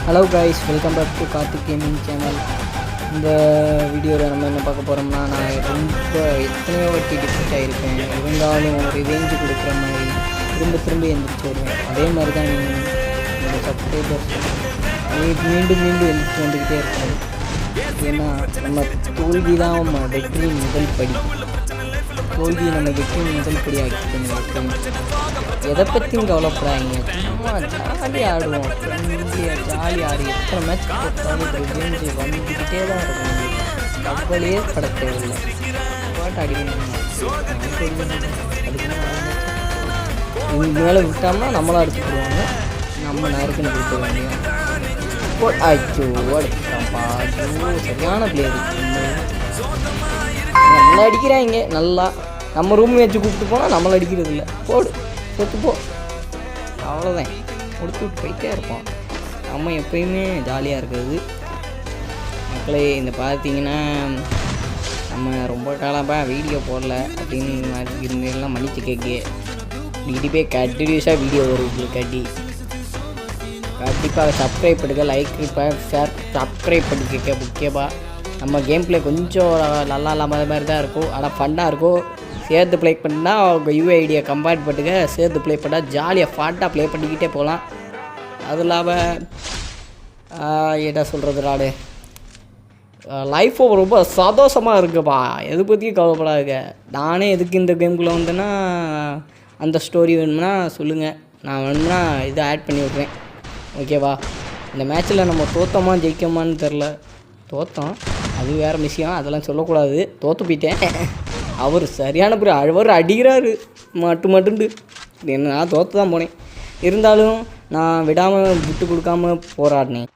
Hello guys, welcome back to Karthik gaming channel. இந்த வீடியோவில் நம்ம என்ன பார்க்க போகிறோம்னா, நான் ரொம்ப எத்தனையோ வாட்டி டிஃபெக்ட் ஆகிருப்பேன். இருந்தாலும் ரிவெஞ்சு கொடுக்குற மாதிரி திரும்ப எழுந்திரிச்சு வருவேன். அதே மாதிரி தான் என்னோடய சப்ஸ்கிரைபர்ஸ் மீண்டும் எழுந்திரிச்சு வந்துக்கிட்டே இருக்காங்க. ஏன்னா நம்ம தோல்வி தான் வெற்றியின் முதல் படி. தோல்வியை நம்ம வெற்றியின் முதல் படி ஆக்கிக்கணும். எதை பற்றியும் கவலைப்படாதீங்க, சும்மா ஜாலியாக ஆடுவோம். ஜாலி ஆடி எத்தனை மேட்ச் போட்டாலும் ரிவெஞ்சு வந்துக்கிட்டே தான் இருக்கும். கவலையே பட தேவையில்லை, பாட்டு அடிக்கணும். இதுக்கு மேலே விட்டோம்னா நம்மளாம் அடிச்சுக்கிடுவாங்க, நம்ம நேரத்துன்னு கொடுக்க வேண்டிய ஆச்சோ அடிக்கிறான்ப்பா. சரியான பிளேயர், நல்லா அடிக்கிறாங்க. நல்லா நம்ம ரூம் வச்சு கூப்பிட்டு போனால் நம்மளை அடிக்கிறது இல்லை. போடு செத்துப்போ, அவ்வளோதான். கொடுத்து விட்டு போயிட்டே இருப்போம். நம்ம எப்பயுமே ஜாலியாக இருக்கிறது. மக்களே, இந்த பார்த்தீங்கன்னா நம்ம ரொம்ப காலமாக வீடியோ போடல அப்படின்னு மாதிரி இருந்தெல்லாம் மன்னிச்சு கேட்க இடிப்பே கண்டினியூஸாக வீடியோ வரும் உங்களுக்கு. கண்டிப்பாக சப்ஸ்கிரைப் பண்ணுங்க, லைக் ஷேர் சப்ஸ்கிரைப் பண்ணிக்க. முக்கியமாக நம்ம கேம் பிளே கொஞ்சம் நல்லா இல்லாமல் மாதிரி தான் இருக்கும், ஆனால் ஃபன்னாக இருக்கும். சேர்த்து ப்ளே பண்ணால் அவங்க யூஐடியை கம்பேர் பண்ணுங்க. சேர்த்து ப்ளே பண்ணால் ஜாலியாக ஃபாட்டாக ப்ளே பண்ணிக்கிட்டே போகலாம். அது இல்லாமல் என்ன சொல்கிறது, நான் லைஃப்பும் ரொம்ப சந்தோஷமாக இருக்குப்பா. எது பற்றியும் கவலைப்படாதுங்க. நானே எதுக்கு இந்த கேமுக்குள்ளே வந்தேன்னா, அந்த ஸ்டோரி வேணும்னா சொல்லுங்கள், நான் வேணும்னா இதை ஆட் பண்ணி விட்றேன். ஓகேவா? இந்த மேட்ச்சில் நம்ம தோற்றோமா ஜெயிக்கோமான்னு தெரில. தோற்றோம், அது வேறு விஷயம், அதெல்லாம் சொல்லக்கூடாது. தோற்று போயிட்டேன். அவர் சரியான அவர் அடிக்கிறாரு மட்டுண்டு. என்ன, நான் தோற்று தான் போனேன். இருந்தாலும் நான் விடாமல் விட்டு கொடுக்காமல் போராடினேன்.